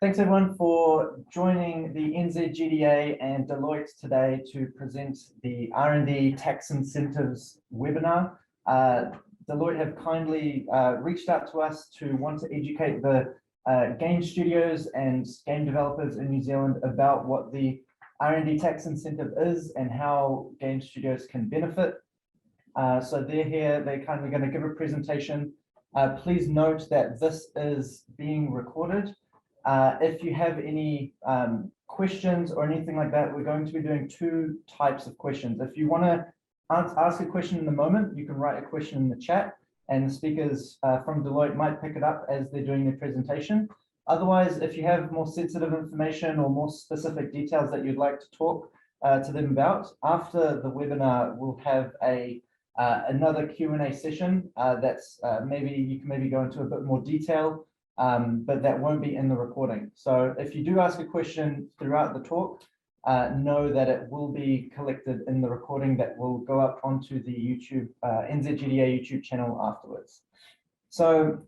Thanks everyone for joining the NZGDA and Deloitte today to present the R&D Tax Incentives webinar. Deloitte have kindly reached out to us to want to educate the game studios and game developers in New Zealand about what the R&D Tax Incentive is and how game studios can benefit. So they're here, they're kindly going to give a presentation. Please note that this is being recorded. If you have any questions or anything like that, we're going to be doing two types of questions. If you want to ask a question in the moment, you can write a question in the chat and the speakers from Deloitte might pick it up as they're doing their presentation. Otherwise, if you have more sensitive information or more specific details that you'd like to talk to them about, after the webinar, we'll have another Q&A session that's maybe you can go into a bit more detail, but that won't be in the recording. So if you do ask a question throughout the talk, know that it will be collected in the recording that will go up onto the YouTube NZGDA YouTube channel afterwards. So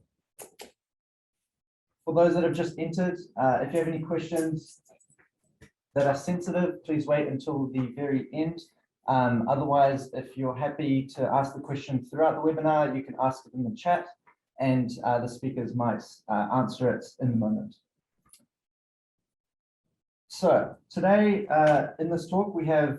for those that have just entered, if you have any questions that are sensitive, please wait until the very end. Otherwise, if you're happy to ask the question throughout the webinar, you can ask it in the chat and the speakers might answer it in the moment. So today in this talk, we have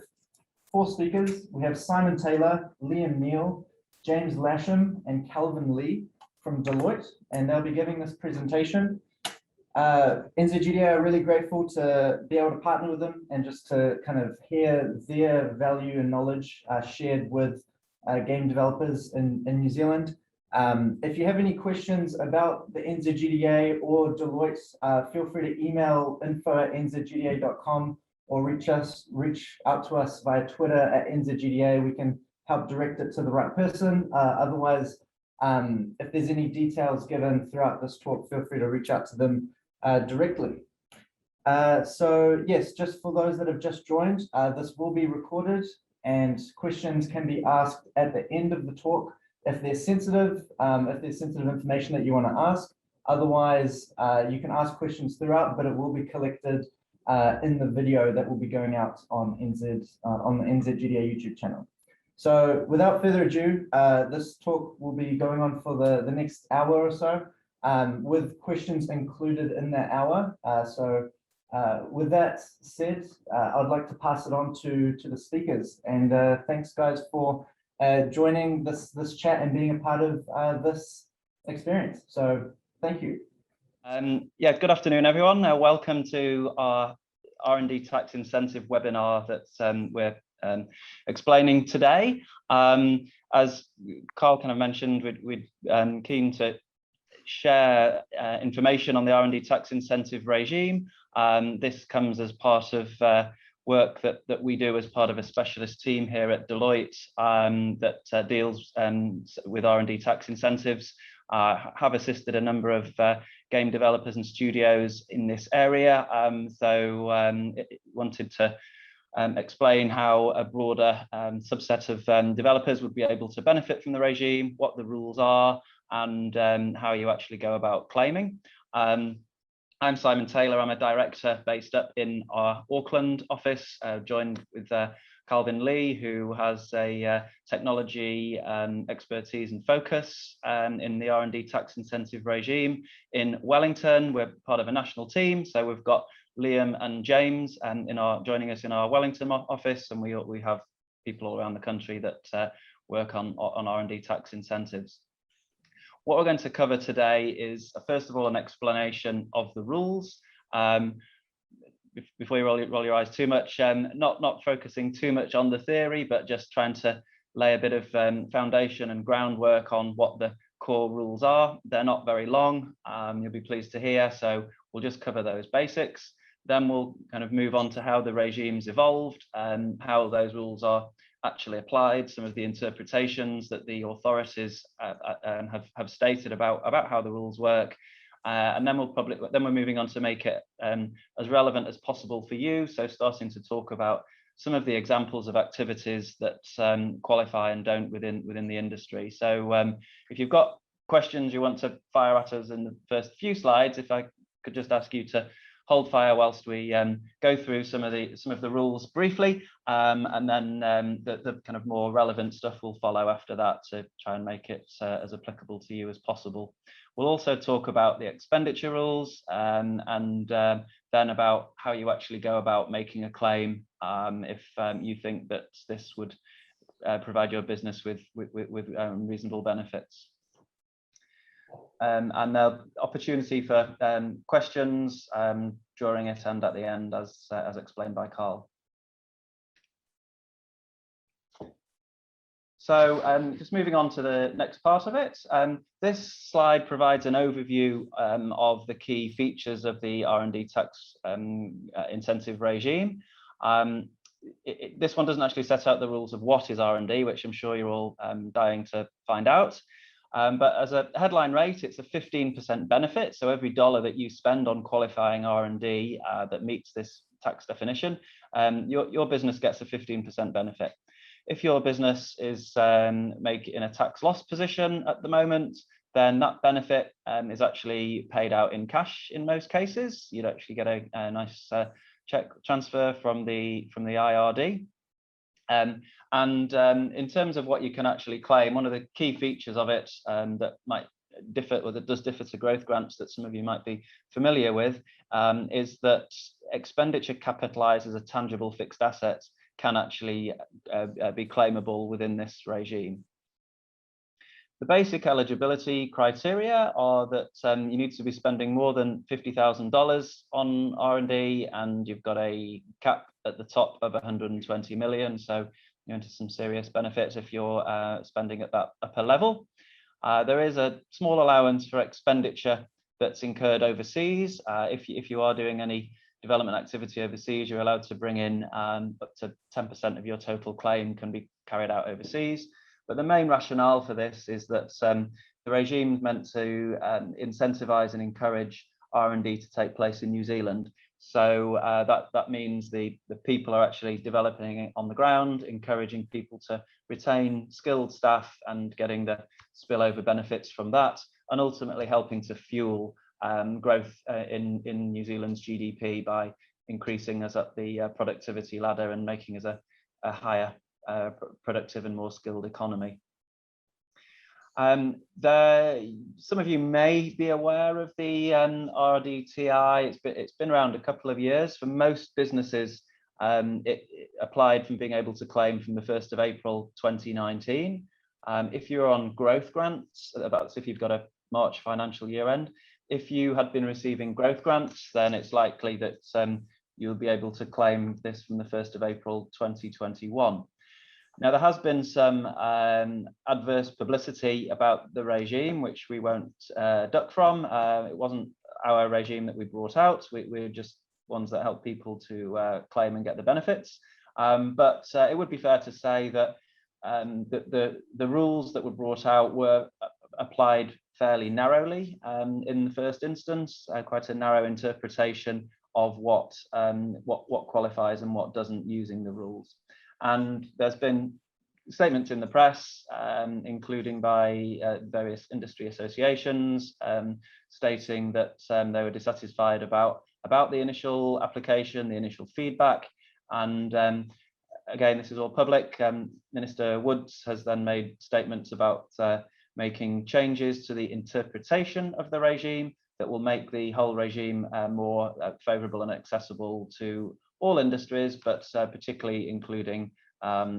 four speakers. We have Simon Taylor, Liam Neal, James Lasham, and Calvin Lee from Deloitte, and they'll be giving this presentation. NZGDA are really grateful to be able to partner with them and just to kind of hear their value and knowledge shared with game developers in New Zealand. If you have any questions about the NZGDA or Deloitte, feel free to email info@nzgda.com or reach out to us via Twitter at NZGDA. We can help direct it to the right person. Otherwise, if there's any details given throughout this talk, feel free to reach out to them directly. So yes, just for those that have just joined, this will be recorded and questions can be asked at the end of the talk if there's sensitive information that you want to ask. Otherwise, you can ask questions throughout, but it will be collected in the video that will be going out on the NZGDA YouTube channel. So without further ado, this talk will be going on for the next hour or so, with questions included in that hour. So with that said, I'd like to pass it on to the speakers. And thanks guys for joining this chat and being a part of this experience. So thank you. Yeah, good afternoon, everyone. Welcome to our R&D Tax Incentive webinar that we're explaining today. As Carl kind of mentioned, we're keen to share information on the R&D Tax Incentive regime. This comes as part of work that we do as part of a specialist team here at Deloitte that deals with R&D tax incentives. Have assisted a number of game developers and studios in this area. Wanted to explain how a broader subset of developers would be able to benefit from the regime, what the rules are, and how you actually go about claiming. I'm Simon Taylor. I'm a director based up in our Auckland office, joined with Calvin Lee, who has a technology expertise and focus in the R&D tax incentive regime in Wellington. We're part of a national team, so we've got Liam and James joining us in our Wellington office, and we have people all around the country that work on R&D tax incentives. What we're going to cover today is, first of all, an explanation of the rules. Before you roll your eyes too much, not focusing too much on the theory, but just trying to lay a bit of foundation and groundwork on what the core rules are. They're not very long, you'll be pleased to hear, so we'll just cover those basics. Then we'll kind of move on to how the regime's evolved and how those rules are actually applied, some of the interpretations that the authorities have stated about how the rules work, and then we're moving on to make it as relevant as possible for you. So starting to talk about some of the examples of activities that qualify and don't within the industry. So if you've got questions you want to fire at us in the first few slides, if I could just ask you to hold fire whilst we go through some of the rules briefly, and then the kind of more relevant stuff will follow after that to try and make it as applicable to you as possible. We'll also talk about the expenditure rules, and then about how you actually go about making a claim if you think that this would provide your business with reasonable benefits. And the opportunity for questions during it and at the end, as explained by Carl. So just moving on to the next part of it, this slide provides an overview of the key features of the R&D tax incentive regime. This one doesn't actually set out the rules of what is R&D, which I'm sure you're all dying to find out. But as a headline rate, it's a 15% benefit. So every dollar that you spend on qualifying R&D that meets this tax definition, your business gets a 15% benefit. If your business is in a tax loss position at the moment, then that benefit is actually paid out in cash in most cases. You'd actually get a nice check transfer from the IRD. In terms of what you can actually claim, one of the key features of it that might differ, or that does differ to growth grants that some of you might be familiar with, is that expenditure capitalized as a tangible fixed asset can actually be claimable within this regime. The basic eligibility criteria are that you need to be spending more than $50,000 on R&D, and you've got a cap at the top of 120 million. So you're into some serious benefits if you're spending at that upper level. There is a small allowance for expenditure that's incurred overseas. If you are doing any development activity overseas, you're allowed to bring in up to 10% of your total claim can be carried out overseas. But the main rationale for this is that the regime is meant to incentivize and encourage R&D to take place in New Zealand. So that means the people are actually developing it on the ground, encouraging people to retain skilled staff and getting the spillover benefits from that, and ultimately helping to fuel growth in New Zealand's GDP by increasing us up the productivity ladder and making us a higher productive and more skilled economy. Some of you may be aware of the Rdti. It's been around a couple of years. For most businesses, it applied from being able to claim from the 1st of April 2019. If you're on growth grants, that's if you've got a March financial year end. If you had been receiving growth grants, then it's likely that you'll be able to claim this from the 1st of April 2021. Now, there has been some adverse publicity about the regime, which we won't duck from. It wasn't our regime that we brought out. We're just ones that help people to claim and get the benefits. But it would be fair to say that the rules that were brought out were applied fairly narrowly in the first instance, quite a narrow interpretation of what qualifies and what doesn't using the rules. And there's been statements in the press, including by various industry associations, stating that they were dissatisfied about the initial application, the initial feedback. And again, this is all public. Minister Woods has then made statements about making changes to the interpretation of the regime that will make the whole regime more favourable and accessible to all industries, but particularly including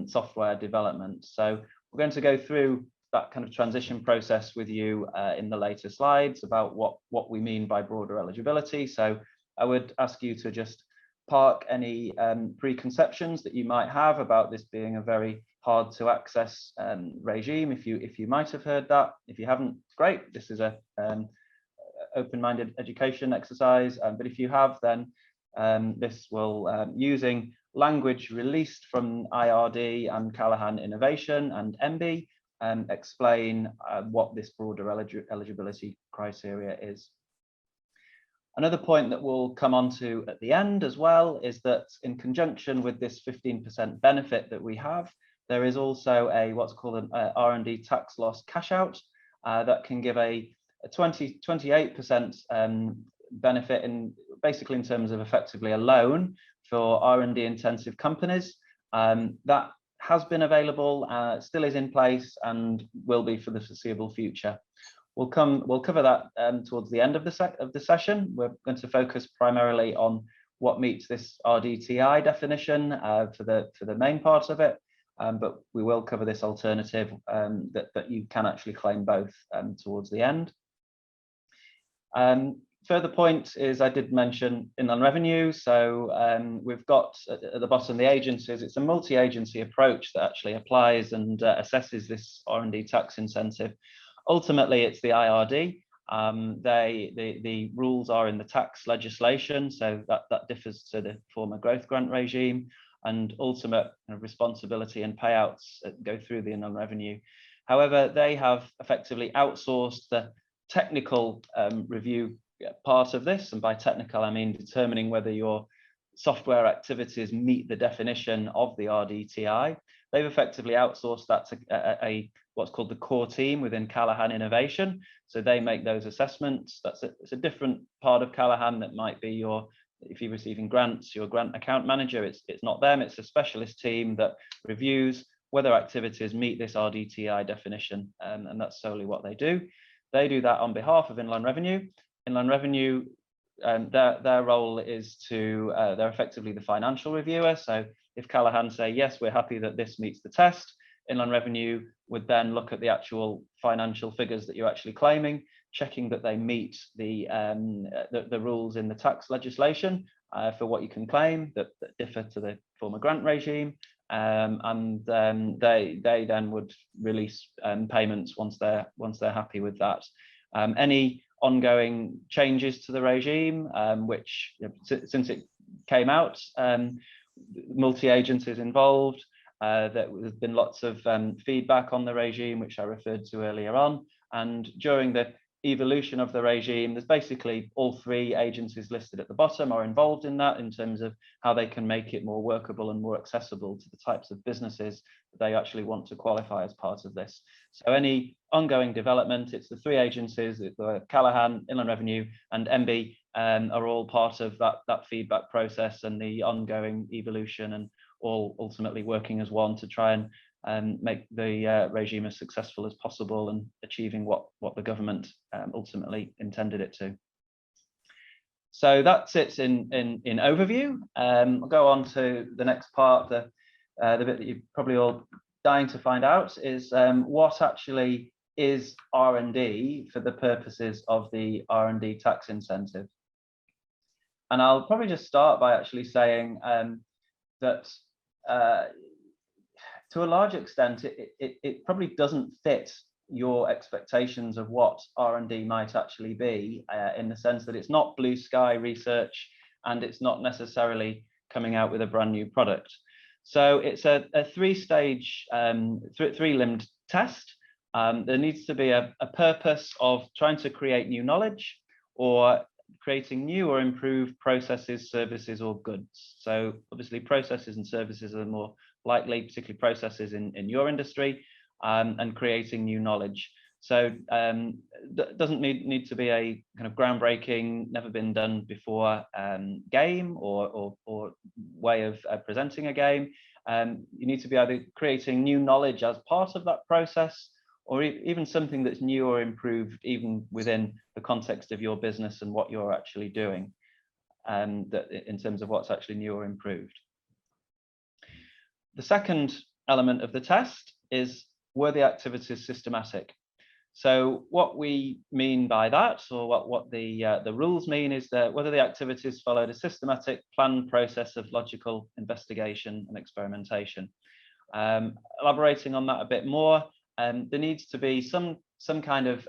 software development. So we're going to go through that kind of transition process with you in the later slides about what we mean by broader eligibility. So I would ask you to just park any preconceptions that you might have about this being a very hard to access regime. If you might have heard that. If you haven't, great. This is a open-minded education exercise. But if you have, then this will, using language released from IRD and Callaghan Innovation and MB, explain what this broader eligibility criteria is. Another point that we'll come on to at the end as well is that in conjunction with this 15% benefit that we have, there is also what's called an R&D tax loss cash out that can give a 28% benefit basically in terms of effectively a loan for R&D intensive companies. That has been available, still is in place, and will be for the foreseeable future. We'll cover that towards the end of the session. We're going to focus primarily on what meets this Rdti definition for the main part of it, but we will cover this alternative that you can actually claim both towards the end. Further point is, I did mention inland revenue. So we've got at the bottom the agencies. It's a multi-agency approach that actually applies and assesses this R&D tax incentive. Ultimately, it's the IRD. The rules are in the tax legislation, so that differs to the former growth grant regime, and ultimate responsibility and payouts go through the inland revenue. However, they have effectively outsourced the technical review part of this, and by technical I mean determining whether your software activities meet the definition of the Rdti. They've effectively outsourced that to what's called the core team within Callaghan Innovation. So they make those assessments. It's a different part of Callaghan that might be if you're receiving grants, your grant account manager. It's not them. It's a specialist team that reviews whether activities meet this Rdti definition, and that's solely what they do. They do that on behalf of Inland Revenue. Inland Revenue, their role is they're effectively the financial reviewer. So if Callaghan say, yes, we're happy that this meets the test, Inland Revenue would then look at the actual financial figures that you're actually claiming, checking that they meet the rules in the tax legislation for what you can claim that differ to the former grant regime, and they then would release payments once they're happy with that. Any ongoing changes to the regime, which since it came out, multi-agencies involved. There's been lots of feedback on the regime, which I referred to earlier on. And during the evolution of the regime, there's basically all three agencies listed at the bottom are involved in that, in terms of how they can make it more workable and more accessible to the types of businesses that they actually want to qualify as part of this. So any ongoing development, it's the three agencies, the Callaghan, Inland Revenue, and MB are all part of that feedback process and the ongoing evolution, and all ultimately working as one to try and make the regime as successful as possible and achieving what the government ultimately intended it to. So that's it in overview. I'll go on to the next part. The bit that you're probably all dying to find out is what actually is R&D for the purposes of the R&D tax incentive. And I'll probably just start by actually saying that to a large extent, it probably doesn't fit your expectations of what R&D might actually be, in the sense that it's not blue sky research, and it's not necessarily coming out with a brand new product. So it's a three-stage, three-limbed test. There needs to be a purpose of trying to create new knowledge, or creating new or improved processes, services, or goods. So obviously processes and services are more likely, particularly processes in your industry, and creating new knowledge. So doesn't need to be a kind of groundbreaking, never been done before game or way of presenting a game. You need to be either creating new knowledge as part of that process, or even something that's new or improved even within the context of your business and what you're actually doing, in terms of what's actually new or improved. The second element of the test is, were the activities systematic? So what we mean by that, or what the rules mean, is that whether the activities followed a systematic planned process of logical investigation and experimentation. Elaborating on that a bit more, there needs to be some kind of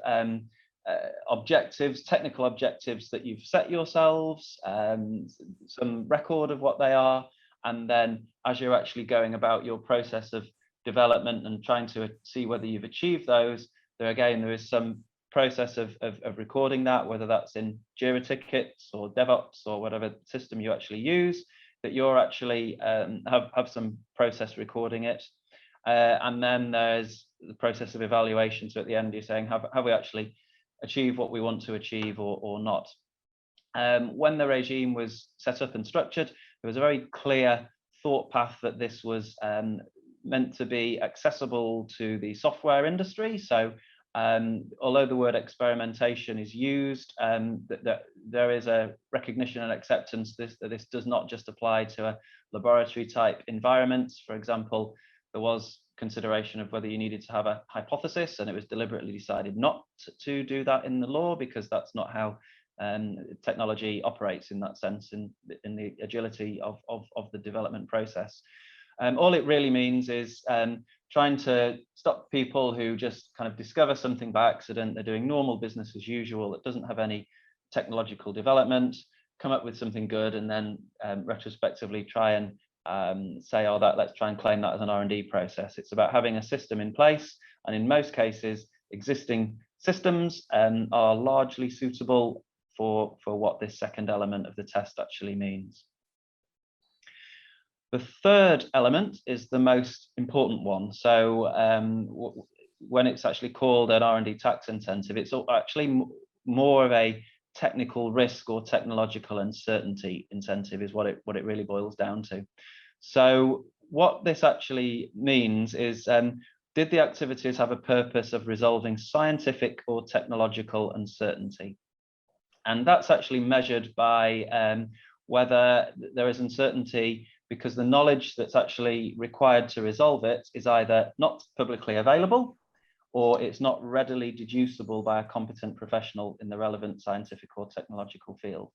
objectives, technical objectives that you've set yourselves, some record of what they are, and then as you're actually going about your process of development and trying to see whether you've achieved those, there is some process of recording that, whether that's in Jira tickets or DevOps or whatever system you actually use, that you're actually have some process recording it. And then there's the process of evaluation. So at the end, you're saying, have we actually achieved what we want to achieve or not? When the regime was set up and structured, there was a very clear thought path that this was meant to be accessible to the software industry. So although the word experimentation is used, there is a recognition and acceptance that this does not just apply to a laboratory type environment. For example, there was consideration of whether you needed to have a hypothesis, and it was deliberately decided not to do that in the law, because that's not how technology operates in that sense, in the agility of the development process. All it really means is trying to stop people who just kind of discover something by accident. They're doing normal business as usual. It doesn't have any technological development, come up with something good, and then retrospectively try and say, oh, let's try and claim that as an R&D process. It's about having a system in place, and in most cases, existing systems are largely suitable for what this second element of the test actually means. The third element is the most important one. So when it's actually called an R&D tax incentive, it's actually more of a technical risk or technological uncertainty incentive is what it really boils down to. So what this actually means is, did the activities have a purpose of resolving scientific or technological uncertainty? And that's actually measured by whether there is uncertainty because the knowledge that's actually required to resolve it is either not publicly available, or it's not readily deducible by a competent professional in the relevant scientific or technological field.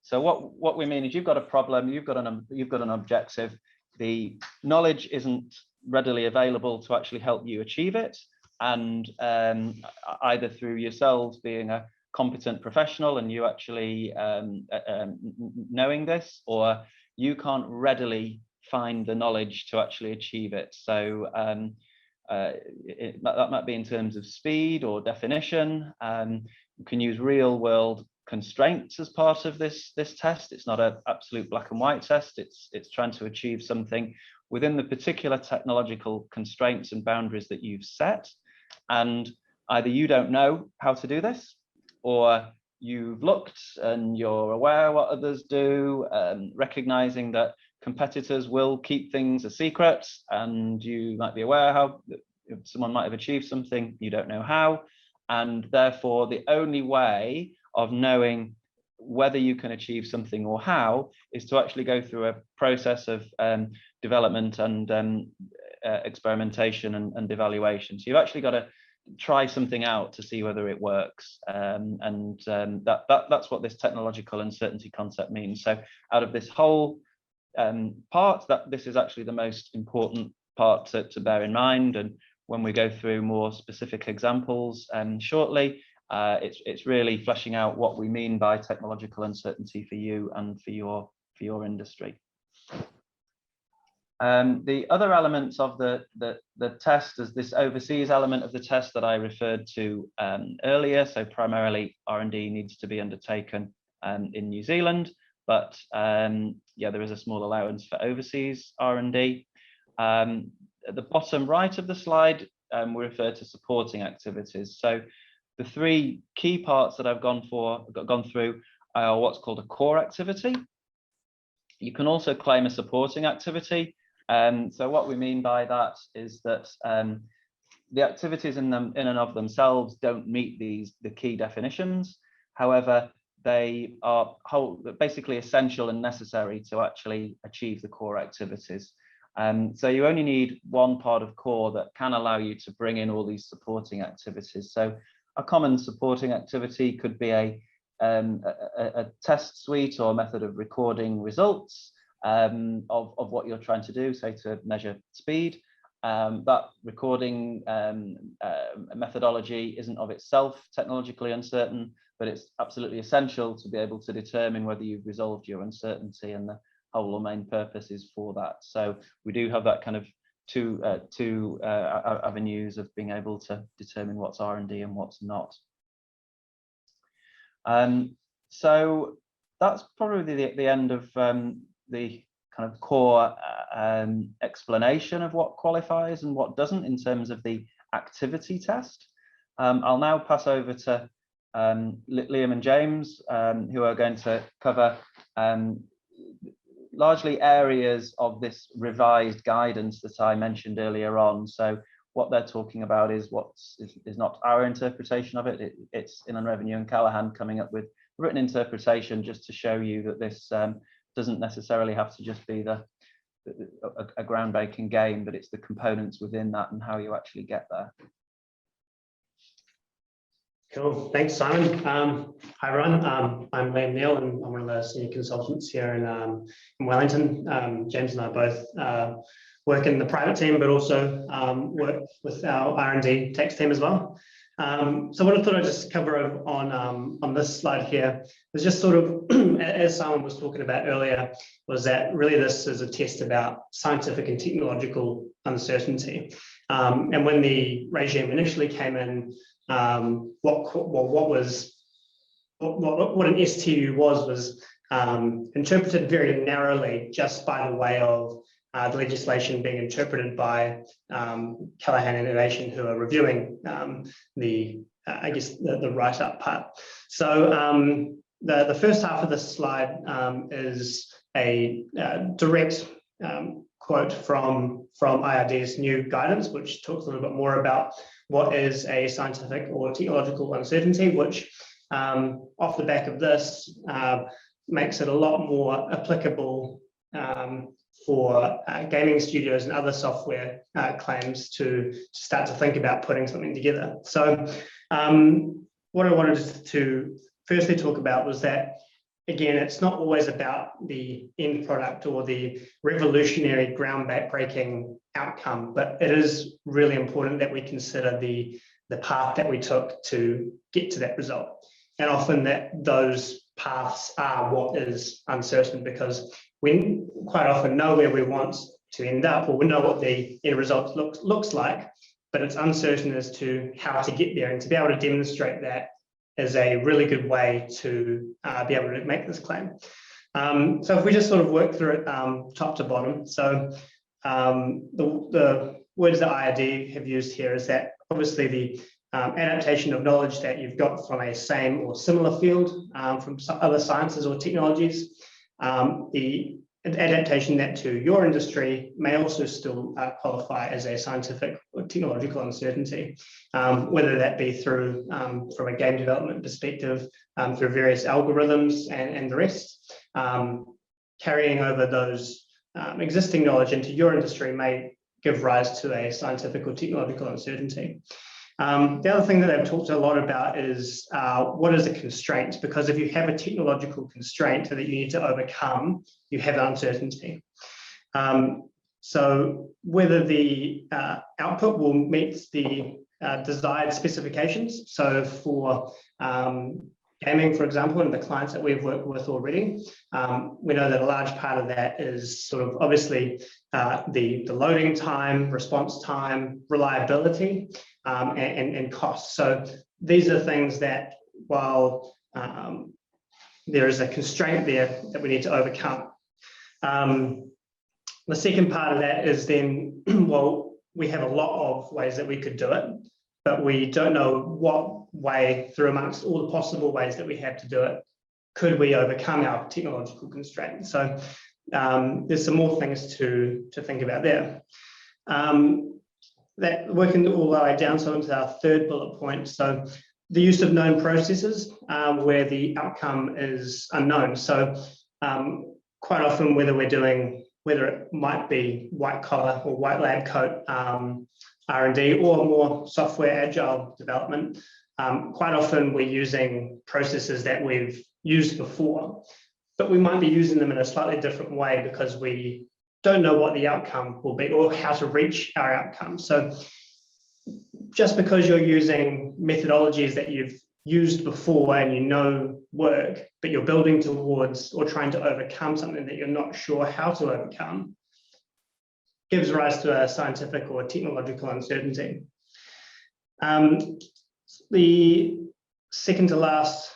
So what we mean is, you've got a problem, you've got an objective, the knowledge isn't readily available to actually help you achieve it, and either through yourselves being a competent professional and you actually knowing this, or you can't readily find the knowledge to actually achieve it. So that might be in terms of speed or definition. You can use real world constraints as part of this test. It's not an absolute black and white test. It's trying to achieve something within the particular technological constraints and boundaries that you've set. And either you don't know how to do this, or you've looked and you're aware what others do, recognizing that competitors will keep things a secret, and you might be aware how someone might have achieved something, you don't know how, and therefore the only way of knowing whether you can achieve something or how is to actually go through a process of development and experimentation and evaluation. So you've actually got to try something out to see whether it works, that's what this technological uncertainty concept means. So out of this whole part, that this is actually the most important part to bear in mind, and when we go through more specific examples shortly, it's really fleshing out what we mean by technological uncertainty for you and for your industry. The other elements of the test is this overseas element of the test that I referred to earlier. So primarily R&D needs to be undertaken in New Zealand, but yeah, there is a small allowance for overseas R&D. At the bottom right of the slide, we refer to supporting activities. So the three key parts that I've gone through are what's called a core activity. You can also claim a supporting activity. So what we mean by that is that the activities in and of themselves don't meet the key definitions. However, they are basically essential and necessary to actually achieve the core activities. So you only need one part of core that can allow you to bring in all these supporting activities. So a common supporting activity could be a test suite or method of recording results of what you're trying to do, say to measure speed. That recording methodology isn't of itself technologically uncertain, but it's absolutely essential to be able to determine whether you've resolved your uncertainty, and the whole or main purpose is for that. So we do have that kind of two avenues of being able to determine what's R&D and what's not. So that's probably the end of the kind of core explanation of what qualifies and what doesn't in terms of the activity test. I'll now pass over to Liam and James, who are going to cover largely areas of this revised guidance that I mentioned earlier on. So what they're talking about is is not our interpretation of it. It's Inland Revenue and Callaghan coming up with written interpretation, just to show you that this doesn't necessarily have to just be a groundbreaking game, but it's the components within that and how you actually get there. Cool, thanks, Simon. Hi, everyone. I'm Liam Neal, and I'm one of the senior consultants here in Wellington. James and I both work in the private team, but also work with our R&D tax team as well. So what I thought I'd just cover on this slide here is just sort of, as Simon was talking about earlier, was that really this is a test about scientific and technological uncertainty. And when the regime initially came in, what an STU was interpreted very narrowly, just by the way of the legislation being interpreted by Callaghan Innovation, who are reviewing the write-up part. So the first half of this slide is a direct quote from IRD's new guidance, which talks a little bit more about what is a scientific or technological uncertainty, which off the back of this makes it a lot more applicable for gaming studios and other software claims to start to think about putting something together. So what I wanted to firstly talk about was that, again, it's not always about the end product or the revolutionary groundbreaking outcome, but it is really important that we consider the path that we took to get to that result. And often those paths are what is uncertain, because we quite often know where we want to end up, or we know what the end result looks like, but it's uncertain as to how to get there. And to be able to demonstrate that is a really good way to be able to make this claim. So if we just sort of work through it top to bottom. So the words that IRD have used here is that obviously the adaptation of knowledge that you've got from a same or similar field, from some other sciences or technologies, the adaptation that to your industry may also still qualify as a scientific or technological uncertainty, whether that be through, from a game development perspective, through various algorithms and the rest. Carrying over those existing knowledge into your industry may give rise to a scientific or technological uncertainty. The other thing that I've talked a lot about is what is a constraint, because if you have a technological constraint that you need to overcome, you have uncertainty. So whether the output will meet the desired specifications. So for gaming, for example, and the clients that we've worked with already, we know that a large part of that is sort of obviously the loading time, response time, reliability, and cost. So these are things that, while there is a constraint there that we need to overcome. The second part of that is then, well, we have a lot of ways that we could do it, but we don't know what way, through amongst all the possible ways that we have to do it, could we overcome our technological constraints. So there's some more things to think about there. That working all the way down so into our third bullet point. So the use of known processes where the outcome is unknown. So quite often, whether it might be white collar or white lab coat R&D or more software agile development, quite often we're using processes that we've used before, but we might be using them in a slightly different way because we don't know what the outcome will be or how to reach our outcome. So just because you're using methodologies that you've used before and you know work, but you're building towards or trying to overcome something that you're not sure how to overcome, gives rise to a scientific or technological uncertainty. The second to last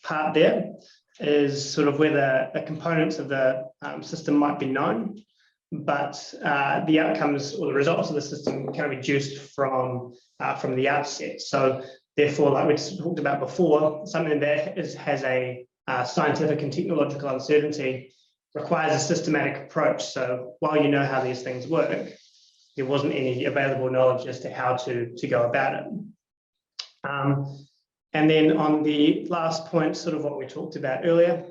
part there is sort of where the components of the system might be known, but the outcomes or the results of the system can be reduced from the outset. So Therefore, like we talked about before, something that has a scientific and technological uncertainty requires a systematic approach. So while you know how these things work, there wasn't any available knowledge as to how to go about it. And then on the last point, sort of what we talked about earlier,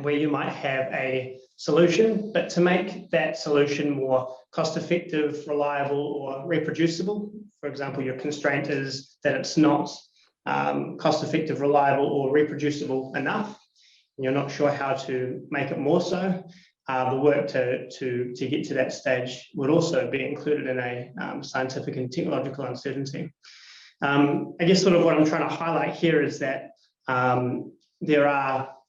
where you might have a solution, but to make that solution more cost-effective, reliable, or reproducible. For example, your constraint is that it's not cost-effective, reliable, or reproducible enough. And you're not sure how to make it more so. The work to get to that stage would also be included in a scientific and technological uncertainty. I guess sort of what I'm trying to highlight here is that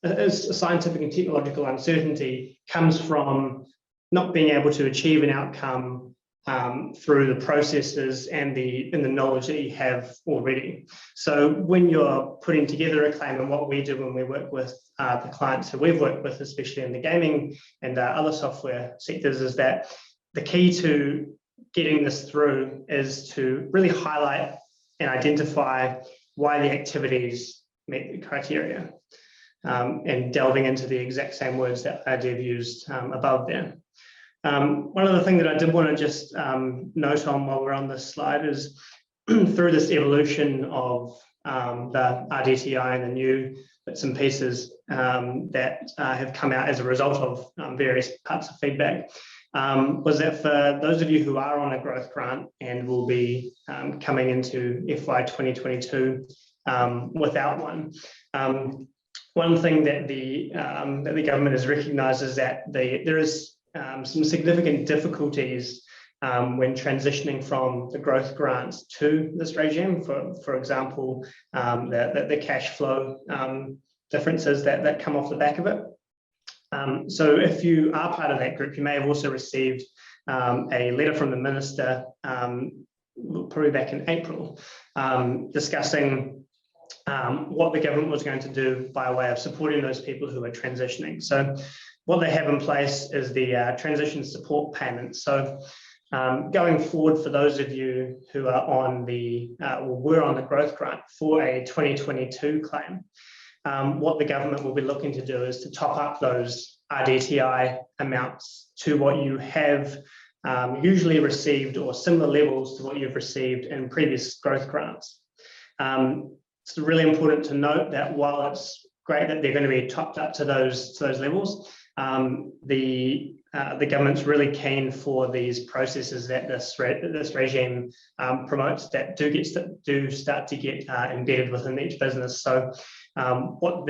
a scientific and technological uncertainty comes from not being able to achieve an outcome through the processes and the knowledge that you have already. So when you're putting together a claim, and what we do when we work with the clients who we've worked with, especially in the gaming and other software sectors, is that the key to getting this through is to really highlight and identify why the activities meet the criteria, and delving into the exact same words that I have used above there. One other thing that I did want to just note on while we're on this slide is through this evolution of the Rdti and the new bits and pieces that have come out as a result of various parts of feedback, was that for those of you who are on a growth grant and will be coming into FY 2022 without one, one thing that the government has recognised is that there is some significant difficulties when transitioning from the growth grants to this regime. For example, the cash flow differences that come off the back of it. So if you are part of that group, you may have also received a letter from the minister, probably back in April, discussing what the government was going to do by way of supporting those people who are transitioning. So what they have in place is the transition support payment. So going forward, for those of you who are on were on the growth grant for a 2022 claim, what the government will be looking to do is to top up those Rdti amounts to what you have usually received, or similar levels to what you've received in previous growth grants. It's really important to note that while it's great that they're going to be topped up to those levels, the government's really keen for these processes that this regime promotes that do start to get embedded within each business. So what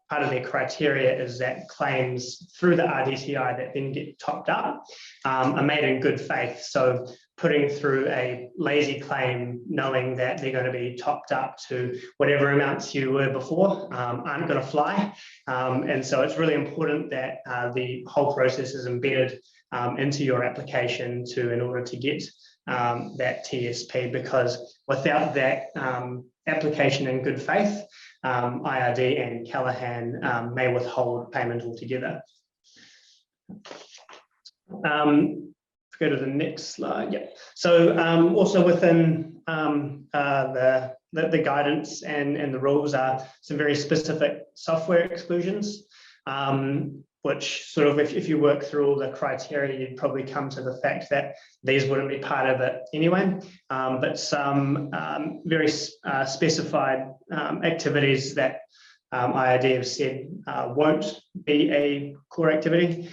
part of their criteria is that claims through the Rdti that then get topped up are made in good faith. So putting through a lazy claim knowing that they're going to be topped up to whatever amounts you were before aren't going to fly. And so it's really important that the whole process is embedded into your application in order to get that TSP, because without that application in good faith, IRD and Callaghan may withhold payment altogether. Go to the next slide. Yeah. So also within the guidance and the rules are some very specific software exclusions, which sort of, if you work through all the criteria, you'd probably come to the fact that these wouldn't be part of it anyway. But some very specified activities that IRD have said won't be a core activity,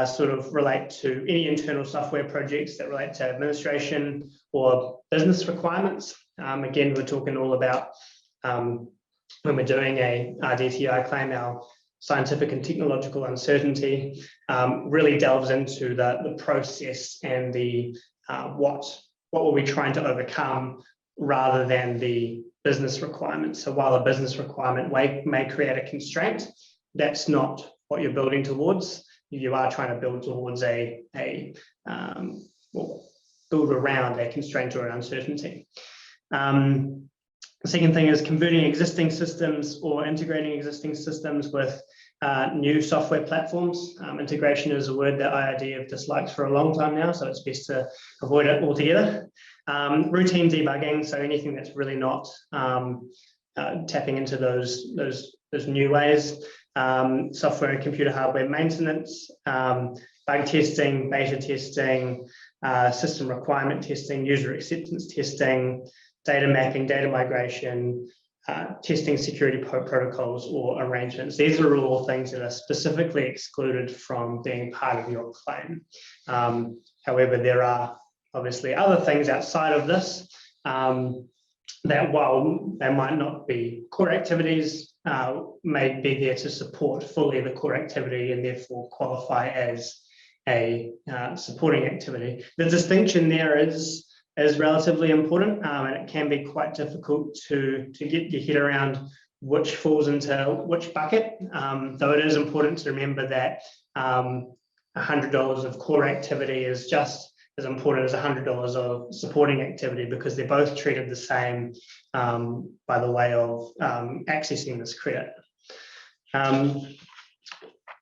sort of relate to any internal software projects that relate to administration or business requirements. Again, we're talking all about when we're doing a Rdti claim, our scientific and technological uncertainty really delves into the process and the what were we trying to overcome, rather than the business requirements. So while a business requirement may create a constraint, that's not what you're building towards. You are trying to build towards build around a constraint or an uncertainty. The second thing is converting existing systems or integrating existing systems with new software platforms. Integration is a word that IRD have disliked for a long time now, so it's best to avoid it altogether. Routine debugging, so anything that's really not tapping into those new ways. Software and computer hardware maintenance, bug testing, beta testing, system requirement testing, user acceptance testing, data mapping, data migration, testing security protocols or arrangements. These are all things that are specifically excluded from being part of your claim. However, there are obviously other things outside of this that, while they might not be core activities, may be there to support fully the core activity and therefore qualify as a supporting activity. The distinction there is relatively important, and it can be quite difficult to get your head around which falls into which bucket, though it is important to remember that $100 of core activity is just as important as $100 of supporting activity, because they're both treated the same by the way of accessing this credit.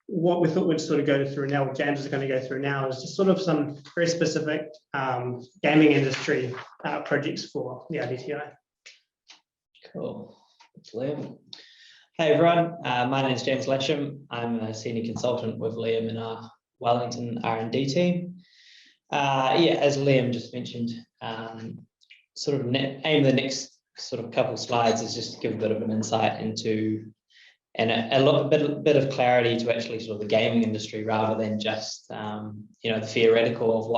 What we thought we'd sort of go through now, what James is going to go through now, is just sort of some very specific gaming industry projects for the Rdti. Cool. Thanks, Liam. Hey everyone, my name is James Lasham. I'm a senior consultant with Liam in our Wellington R&D team. Yeah, as Liam just mentioned, sort of aim the next sort of couple slides is just to give a bit of an insight into and a bit of clarity to actually sort of the gaming industry, rather than just you know, the theoretical of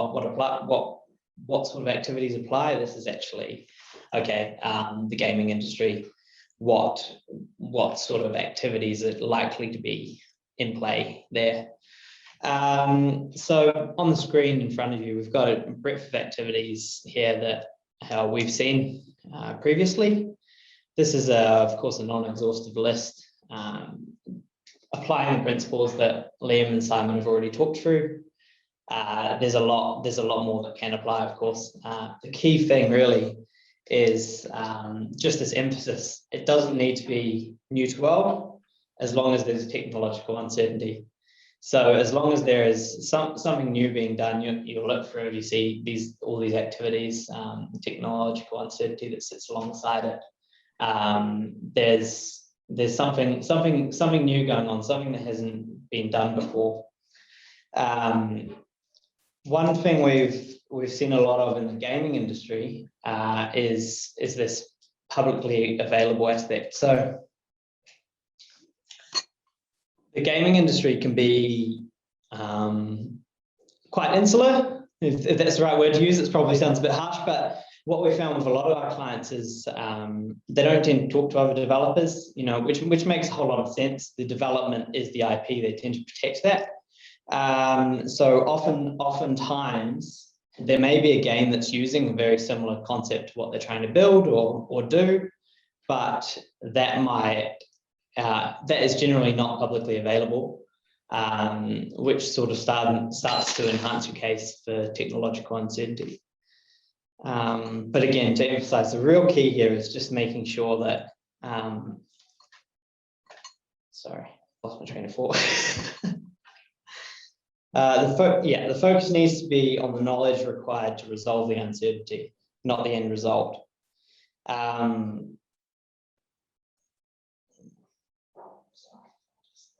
what sort of activities apply. This is actually okay. The gaming industry, what sort of activities are likely to be in play there. So on the screen in front of you, we've got a breadth of activities here that we've seen previously. This is of course a non-exhaustive list, applying the principles that Liam and Simon have already talked through. There's a lot more that can apply, of course. The key thing really is just this emphasis. It doesn't need to be new to world, as long as there's technological uncertainty. So as long as there is something new being done, you'll look through, you see all these activities, technological uncertainty that sits alongside it. There's something new going on, something that hasn't been done before. One thing we've seen a lot of in the gaming industry is this publicly available aspect. So the gaming industry can be quite insular, if that's the right word to use. It probably sounds a bit harsh, but what we found with a lot of our clients is they don't tend to talk to other developers, you know, which makes a whole lot of sense. The development is the IP, they tend to protect that. So oftentimes there may be a game that's using a very similar concept to what they're trying to build or do, but that is generally not publicly available, which sort of starts to enhance your case for technological uncertainty. But again, to emphasize, the real key here is just making sure that, sorry, lost my train of thought. The focus needs to be on the knowledge required to resolve the uncertainty, not the end result.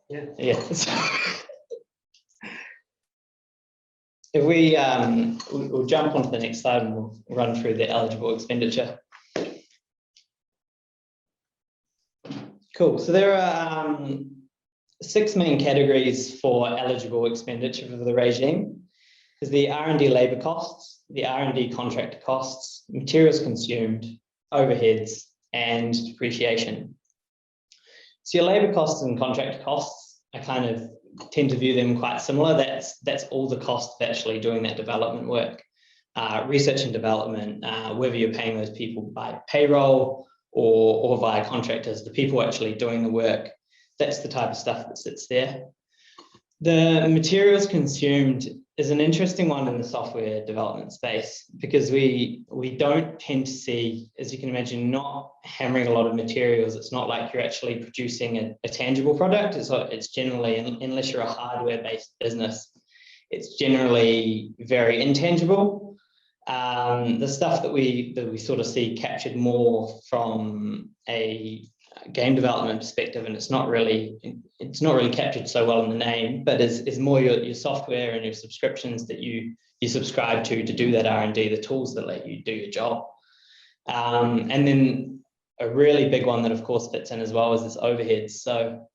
Yeah. If we'll jump onto the next slide and we'll run through the eligible expenditure. Cool. So there are 6 main categories for eligible expenditure for the regime. There's the R&D labour costs, the R&D contractor costs, materials consumed, overheads, and depreciation. So your labour costs and contractor costs, I kind of tend to view them quite similar. That's all the cost of actually doing that development work. Research and development, whether you're paying those people by payroll or via contractors, the people actually doing the work, that's the type of stuff that sits there. The materials consumed is an interesting one in the software development space, because we don't tend to see, as you can imagine, not hammering a lot of materials. It's not like you're actually producing a tangible product. It's generally, unless you're a hardware-based business, it's generally very intangible. The stuff that we sort of see captured more from a game development perspective, and it's not really captured so well in the name, but is more your software and your subscriptions that you subscribe to do that R&D, the tools that let you do your job. And then a really big one that of course fits in as well is this overheads. So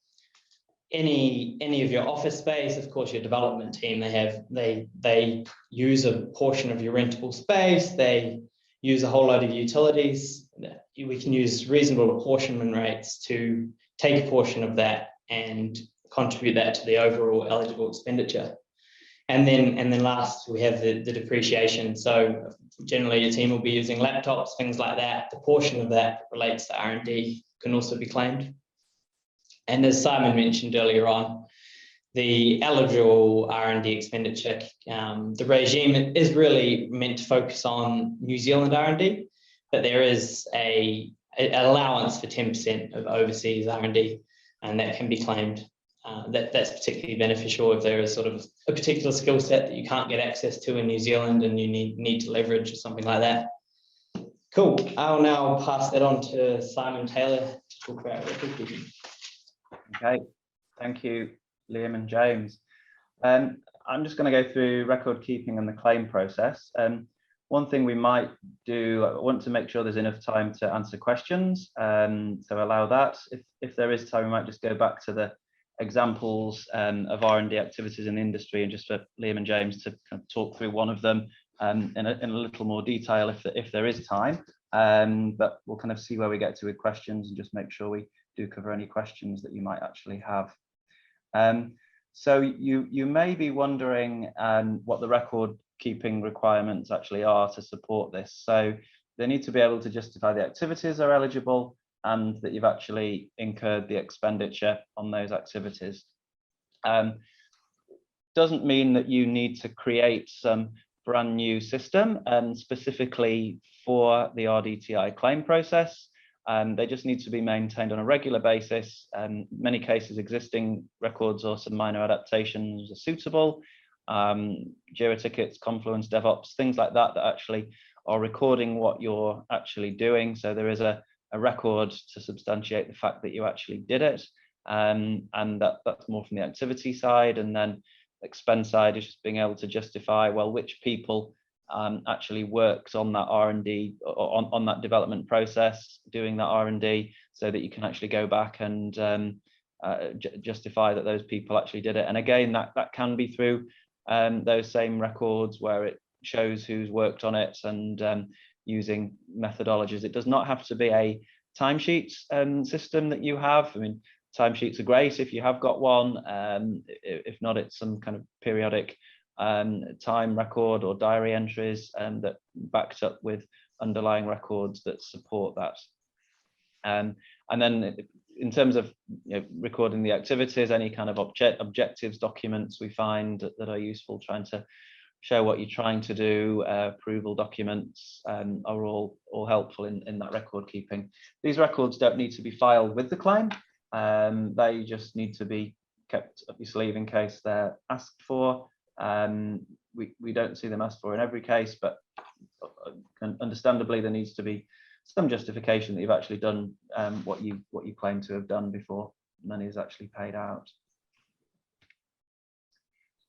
any of your office space, of course, your development team, they use a portion of your rentable space, they use a whole load of utilities. We can use reasonable apportionment rates to take a portion of that and contribute that to the overall eligible expenditure. And then last, we have the depreciation. So generally your team will be using laptops, things like that. The portion of that relates to R&D can also be claimed. And as Simon mentioned earlier on, the eligible R&D expenditure, the regime is really meant to focus on New Zealand R&D, but there is an allowance for 10% of overseas R&D, and that can be claimed. That's particularly beneficial if there is sort of a particular skill set that you can't get access to in New Zealand and you need to leverage or something like that. Cool. I'll now pass that on to Simon Taylor to talk about record keeping. Okay, thank you, Liam and James. I'm just going to go through record keeping and the claim process. One thing we might do, I want to make sure there's enough time to answer questions, so allow that. If there is time, we might just go back to the examples of R&D activities in the industry, and just for Liam and James to kind of talk through one of them in a little more detail if there is time. But we'll kind of see where we get to with questions and just make sure we do cover any questions that you might actually have. So you may be wondering what the record keeping requirements actually are to support this. So they need to be able to justify the activities are eligible and that you've actually incurred the expenditure on those activities. Doesn't mean that you need to create some brand new system specifically for the Rdti claim process. They just need to be maintained on a regular basis. Many cases, existing records or some minor adaptations are suitable. Jira tickets, Confluence, DevOps, things like that that actually are recording what you're actually doing. So there is a record to substantiate the fact that you actually did it. And that's more from the activity side. And then expense side is just being able to justify, well, which people actually worked on that R&D, on that development process, doing that R&D, so that you can actually go back and justify that those people actually did it. And again, that can be through those same records where it shows who's worked on it and using methodologies. It does not have to be a timesheet system that you have. I mean, timesheets are great if you have got one. If not, it's some kind of periodic time record or diary entries that backed up with underlying records that support that. And then in terms of recording the activities, any kind of objectives documents we find that are useful, trying to show what you're trying to do, approval documents are all helpful in that record keeping. These records don't need to be filed with the claim. They just need to be kept up your sleeve in case they're asked for. We don't see them asked for in every case, but understandably there needs to be some justification that you've actually done what you claim to have done before money is actually paid out.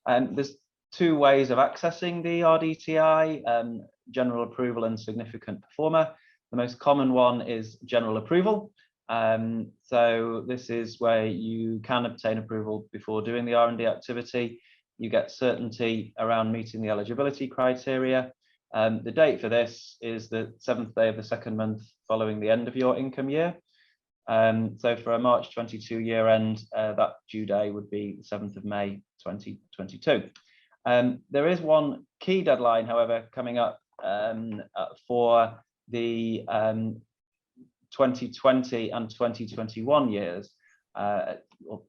There's two ways of accessing the Rdti, general approval and significant performer. The most common one is general approval. So this is where you can obtain approval before doing the R&D activity. You get certainty around meeting the eligibility criteria. The date for this is the 7th day of the second month following the end of your income year. So for a March 22 year end, that due day would be the 7th of May 2022. There is one key deadline, however, coming up for the 2020 and 2021 years, or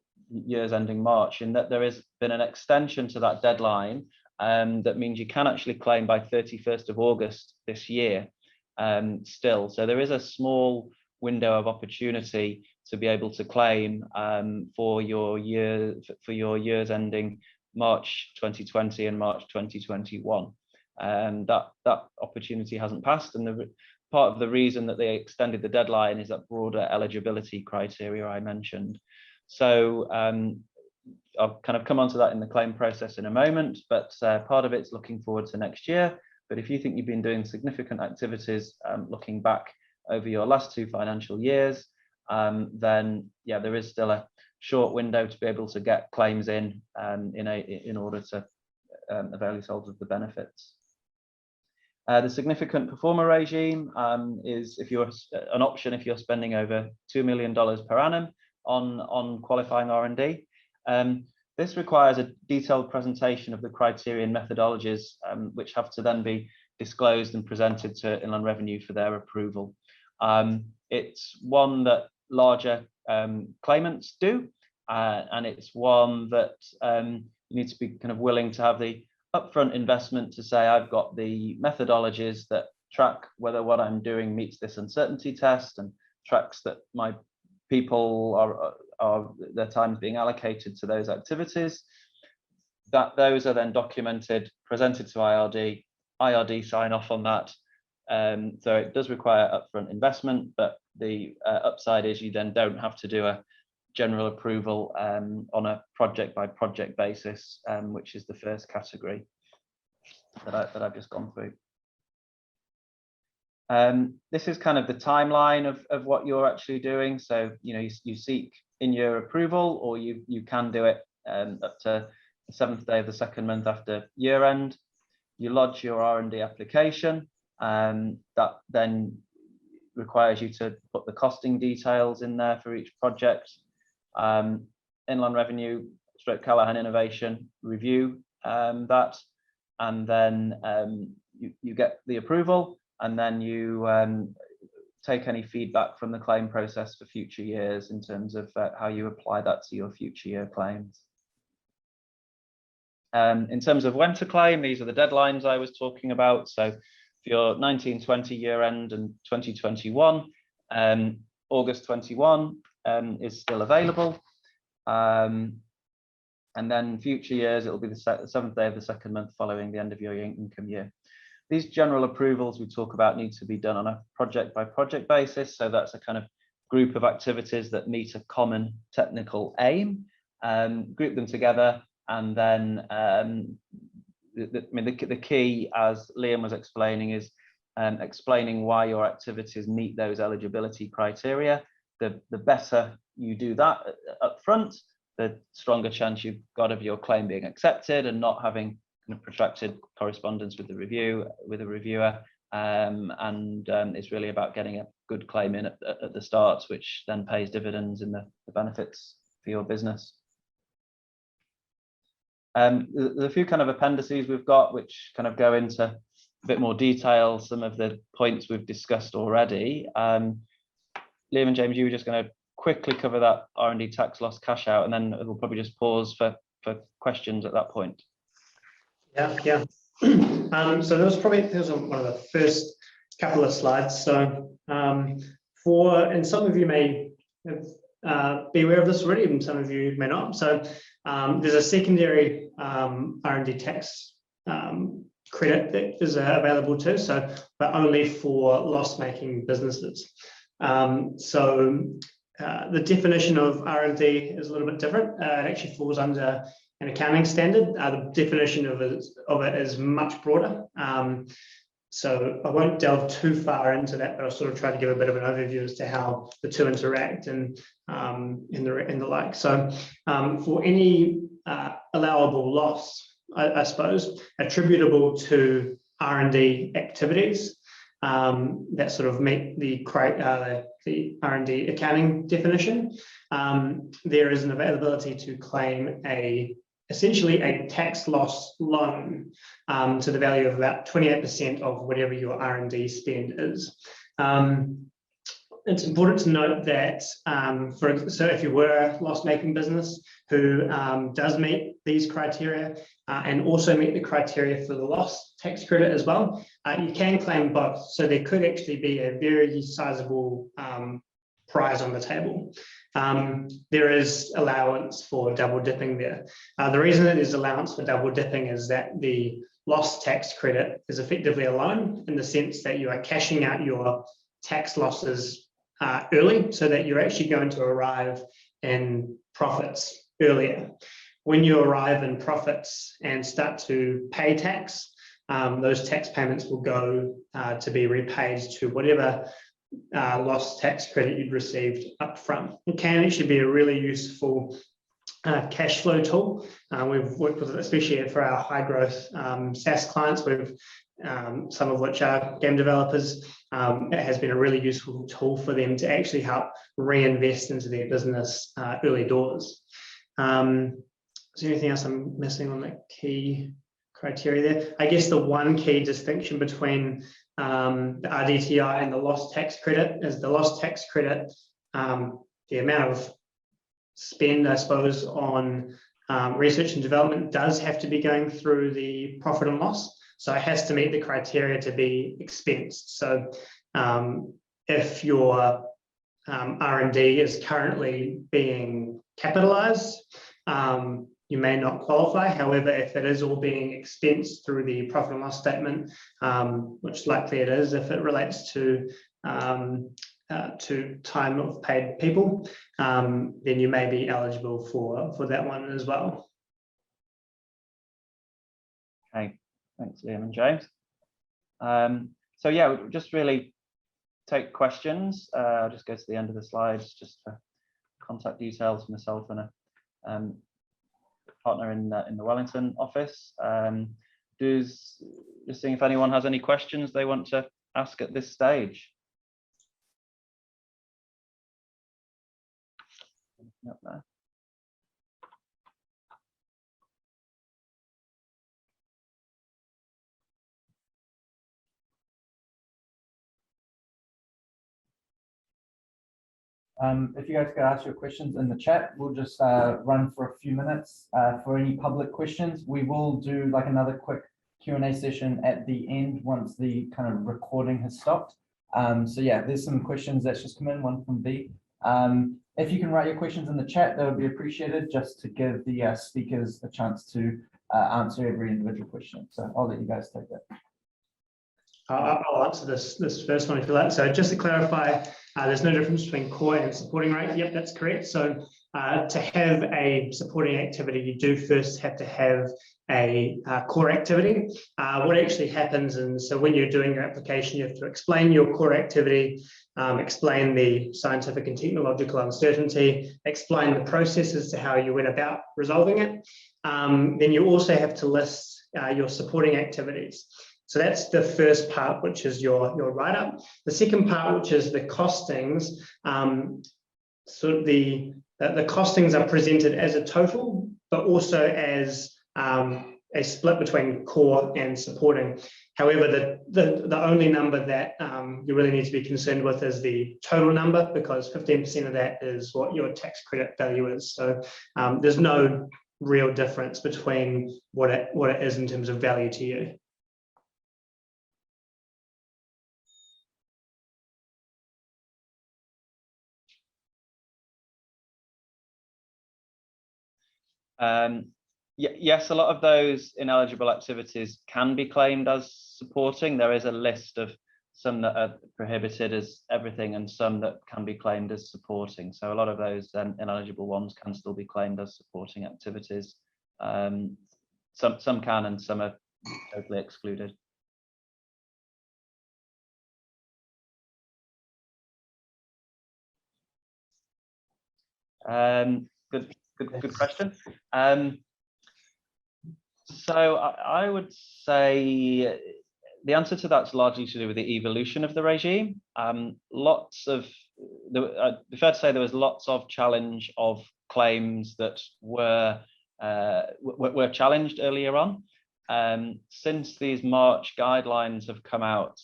years ending March, in that there has been an extension to that deadline. That means you can actually claim by 31st of August this year still. So there is a small window of opportunity to be able to claim for your years ending March 2020 and March 2021. That opportunity hasn't passed, and part of the reason that they extended the deadline is that broader eligibility criteria I mentioned. So I'll kind of come onto that in the claim process in a moment, but part of it's looking forward to next year. But if you think you've been doing significant activities looking back over your last 2 financial years, then yeah, there is still a short window to be able to get claims in order to avail yourselves of the benefits. The significant performer regime is an option if you're spending over $2 million per annum on qualifying R&D. This requires a detailed presentation of the criteria and methodologies, which have to then be disclosed and presented to Inland Revenue for their approval. It's one that larger claimants do, and it's one that you need to be kind of willing to have the upfront investment to say, I've got the methodologies that track whether what I'm doing meets this uncertainty test, and tracks that my people are their time's being allocated to those activities. That those are then documented, presented to IRD sign off on that. So it does require upfront investment, but the upside is you then don't have to do a general approval on a project by project basis, which is the first category that I've just gone through. This is kind of the timeline of what you're actually doing. So you seek in-year approval, or you can do it up to the 7th day of the 2nd month after year end. You lodge your R&D application, that then requires you to put the costing details in there for each project. Inland Revenue / Callaghan Innovation review that, and then you get the approval, and then you take any feedback from the claim process for future years in terms of how you apply that to your future year claims. In terms of when to claim, these are the deadlines I was talking about. So for your 1920 year end and 2021, August 21 is still available. And then future years, it will be the 7th day of the 2nd month following the end of your income year. These general approvals we talk about need to be done on a project by project basis. So that's a kind of group of activities that meet a common technical aim, group them together, and then the key, as Liam was explaining, is explaining why your activities meet those eligibility criteria. The better you do that up front, the stronger chance you've got of your claim being accepted and not having kind of protracted correspondence with the reviewer. It's really about getting a good claim in at the start, which then pays dividends in the benefits for your business. There's a few kind of appendices we've got which kind of go into a bit more detail, some of the points we've discussed already. Liam and James, you were just going to quickly cover that R&D tax loss cash out, and then we'll probably just pause for questions at that point. Yeah. So there was one of the first couple of slides. So and some of you may be aware of this already, and some of you may not. So there's a secondary R&D tax credit that is available too, but only for loss-making businesses. The definition of R&D is a little bit different. It actually falls under an accounting standard. The definition of it is much broader. So I won't delve too far into that, but I'll sort of try to give a bit of an overview as to how the two interact and the like. So for any allowable loss, I suppose, attributable to R&D activities that sort of meet the R&D accounting definition, there is an availability to claim essentially a tax loss loan to the value of about 28% of whatever your R&D spend is. It's important to note that so if you were a loss-making business who does meet these criteria and also meet the criteria for the loss tax credit as well, you can claim both. So there could actually be a very sizable prize on the table. There is allowance for double dipping there. The reason it is allowance for double dipping is that the loss tax credit is effectively a loan in the sense that you are cashing out your tax losses early, so that you're actually going to arrive in profits earlier. When you arrive in profits and start to pay tax, those tax payments will go to be repaid to whatever loss tax credit you'd received up front. It can actually be a really useful cash flow tool. We've worked with it, especially for our high growth SaaS clients, some of which are game developers. It has been a really useful tool for them to actually help reinvest into their business early doors. Is there anything else I'm missing on the key criteria there? I guess the one key distinction between the Rdti and the loss tax credit is the loss tax credit, the amount of spend, I suppose, on research and development does have to be going through the profit and loss. So it has to meet the criteria to be expensed. So if your R&D is currently being capitalized, you may not qualify. However, if it is all being expensed through the profit and loss statement, which likely it is if it relates to time of paid people, then you may be eligible for that one as well. Okay, thanks, Liam and James. So yeah, we'll just really take questions. I'll just go to the end of the slides, just for contact details for myself and a partner in the Wellington office. Just seeing if anyone has any questions they want to ask at this stage. Up there. If you guys could ask your questions in the chat, we'll just run for a few minutes for any public questions. We will do like another quick Q&A session at the end once the kind of recording has stopped. So yeah, there's some questions that's just come in, one from B. If you can write your questions in the chat, that would be appreciated, just to give the speakers a chance to answer every individual question. So I'll let you guys take that. I'll answer this first one if you like. So just to clarify, there's no difference between core and supporting rate. Yep, that's correct. So to have a supporting activity, you do first have to have a core activity. What actually happens, and so when you're doing your application, you have to explain your core activity, explain the scientific and technological uncertainty, explain the processes to how you went about resolving it. Then you also have to list your supporting activities. So that's the first part, which is your write-up. The second part, which is the costings, so the costings are presented as a total, but also as a split between core and supporting. However, the only number that you really need to be concerned with is the total number, because 15% of that is what your tax credit value is. So there's no real difference between what it is in terms of value to you. Yes, a lot of those ineligible activities can be claimed as supporting. There is a list of some that are prohibited as everything and some that can be claimed as supporting. So a lot of those ineligible ones can still be claimed as supporting activities. Some can and some are totally excluded. Good question. So I would say the answer to that's largely to do with the evolution of the regime. It'd be fair to say there was lots of challenge of claims that were challenged earlier on. Since these March guidelines have come out,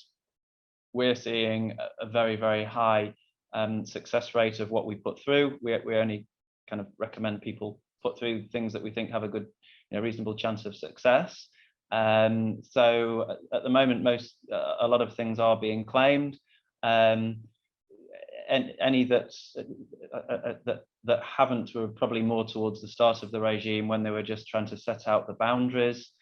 we're seeing a very, very high success rate of what we put through. We only kind of recommend people put through things that we think have a good, reasonable chance of success. So at the moment, a lot of things are being claimed, and any that haven't were probably more towards the start of the regime when they were just trying to set out the boundaries.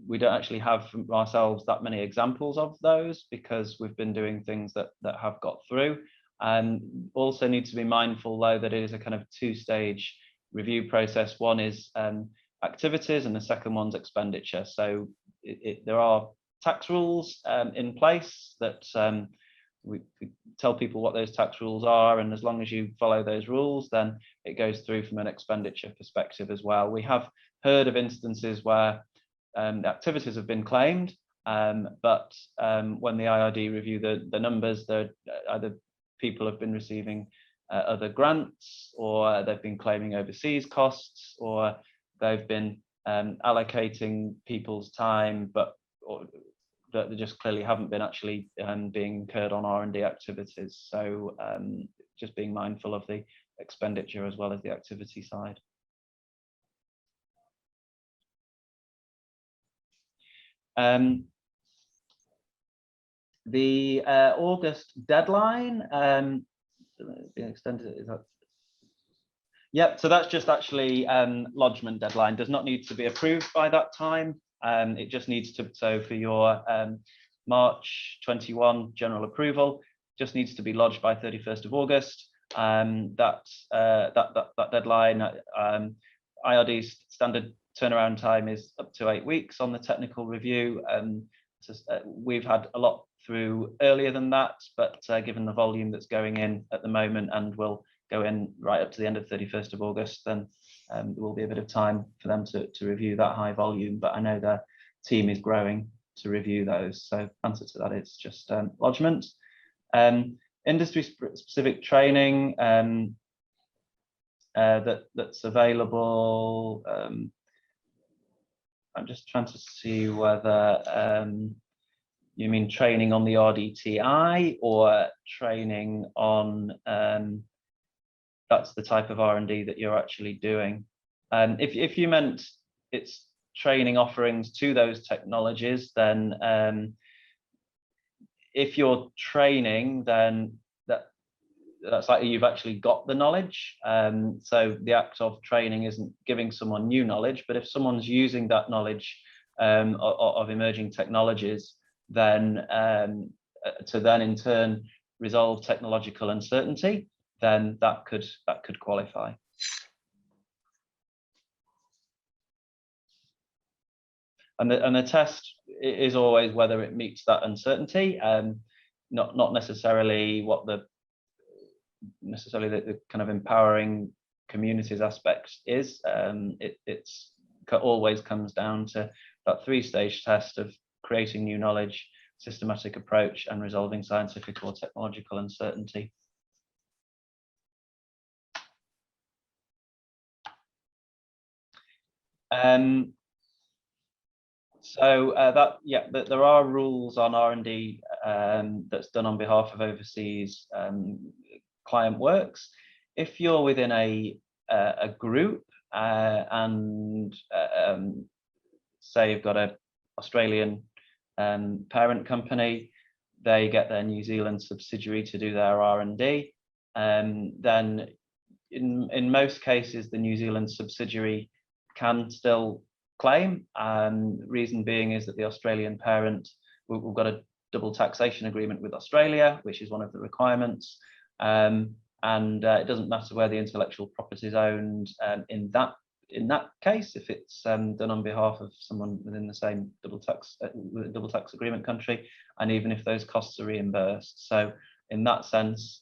we don't actually have from ourselves that many examples of those because we've been doing things that have got through. Also need to be mindful though that it is a kind of two-stage review process. One is activities and the second one's expenditure. So there are tax rules in place that we tell people what those tax rules are, and as long as you follow those rules, then it goes through from an expenditure perspective as well. We have heard of instances where the activities have been claimed, but when the IRD review the numbers, either people have been receiving other grants, or they've been claiming overseas costs, or they've been allocating people's time, but that they just clearly haven't been actually being incurred on R&D activities. So just being mindful of the expenditure as well as the activity side. The August deadline being extended, is that? Yep, so that's just actually lodgement deadline, does not need to be approved by that time. It just needs to, so for your March 21 general approval, just needs to be lodged by 31st of August. That deadline, IRD's standard turnaround time is up to 8 weeks on the technical review. We've had a lot through earlier than that, but given the volume that's going in at the moment and will go in right up to the end of 31st of August, then there will be a bit of time for them to review that high volume, but I know their team is growing to review those. So answer to that is just lodgement. Industry specific training that's available. I'm just trying to see whether you mean training on the Rdti or training on that's the type of R&D that you're actually doing. If you meant it's training offerings to those technologies, then if you're training, then that's like you've actually got the knowledge. So the act of training isn't giving someone new knowledge, but if someone's using that knowledge of emerging technologies, then to then in turn resolve technological uncertainty, then that could qualify. And the test is always whether it meets that uncertainty, not necessarily what the kind of empowering communities aspect is. It's always comes down to that three-stage test of creating new knowledge, systematic approach, and resolving scientific or technological uncertainty. There are rules on R&D that's done on behalf of overseas client works. If you're within a group and say you've got an Australian parent company, they get their New Zealand subsidiary to do their R&D, then in most cases the New Zealand subsidiary can still claim. Reason being is that the Australian parent, we've got a double taxation agreement with Australia, which is one of the requirements, and it doesn't matter where the intellectual property is owned in that case, if it's done on behalf of someone within the same double tax agreement country, and even if those costs are reimbursed. So in that sense,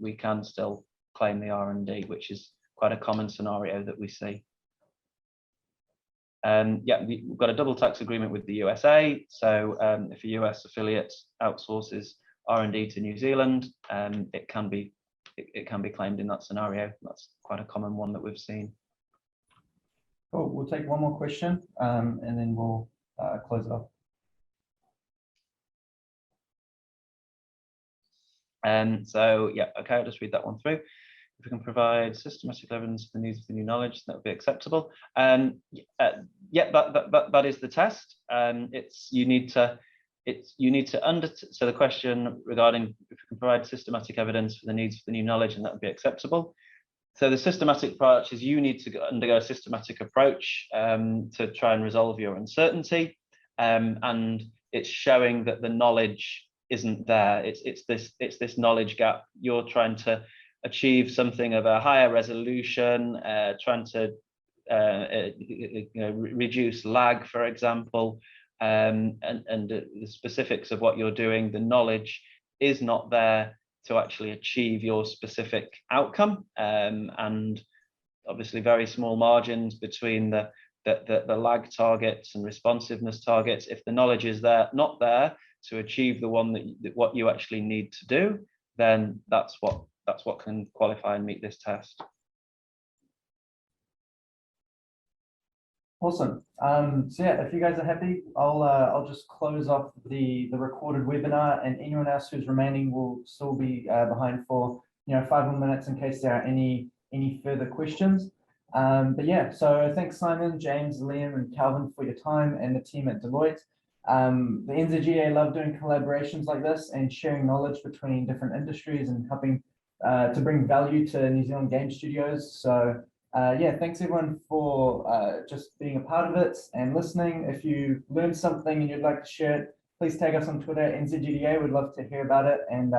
we can still claim the R&D, which is quite a common scenario that we see. We've got a double tax agreement with the USA. So if a US affiliate outsources R&D to New Zealand, it can be claimed in that scenario. That's quite a common one that we've seen. Cool. We'll take one more question and then we'll close it off. I'll just read that one through. If we can provide systematic evidence of the needs of the new knowledge, that would be acceptable. That is the test. So the question regarding if we can provide systematic evidence for the needs of the new knowledge, and that would be acceptable. So the systematic approach is you need to undergo a systematic approach to try and resolve your uncertainty, and it's showing that the knowledge isn't there. It's this knowledge gap. You're trying to achieve something of a higher resolution, trying to reduce lag, for example, and the specifics of what you're doing. The knowledge is not there to actually achieve your specific outcome, and obviously very small margins between the lag targets and responsiveness targets. If the knowledge is there, not there to achieve the one what you actually need to do, then that's what can qualify and meet this test. Awesome. So yeah, if you guys are happy, I'll just close off the recorded webinar, and anyone else who's remaining will still be behind for 5 more minutes in case there are any further questions. But yeah, so thanks Simon, James, Liam, and Calvin for your time, and the team at Deloitte. The NZGDA love doing collaborations like this and sharing knowledge between different industries and helping to bring value to New Zealand game studios. So yeah, thanks everyone for just being a part of it and listening. If you learned something and you'd like to share it, please tag us on Twitter, NZGDA. We'd love to hear about it, and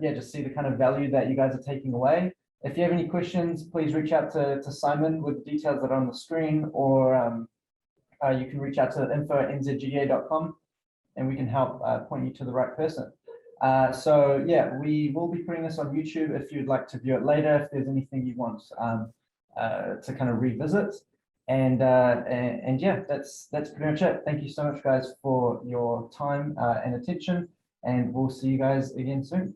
yeah, just see the kind of value that you guys are taking away. If you have any questions, please reach out to Simon with the details that are on the screen, or you can reach out to info@nzgda.com and we can help point you to the right person. So yeah, we will be putting this on YouTube if you'd like to view it later, if there's anything you want to kind of revisit. And yeah, that's pretty much it. Thank you so much, guys, for your time and attention, and we'll see you guys again soon.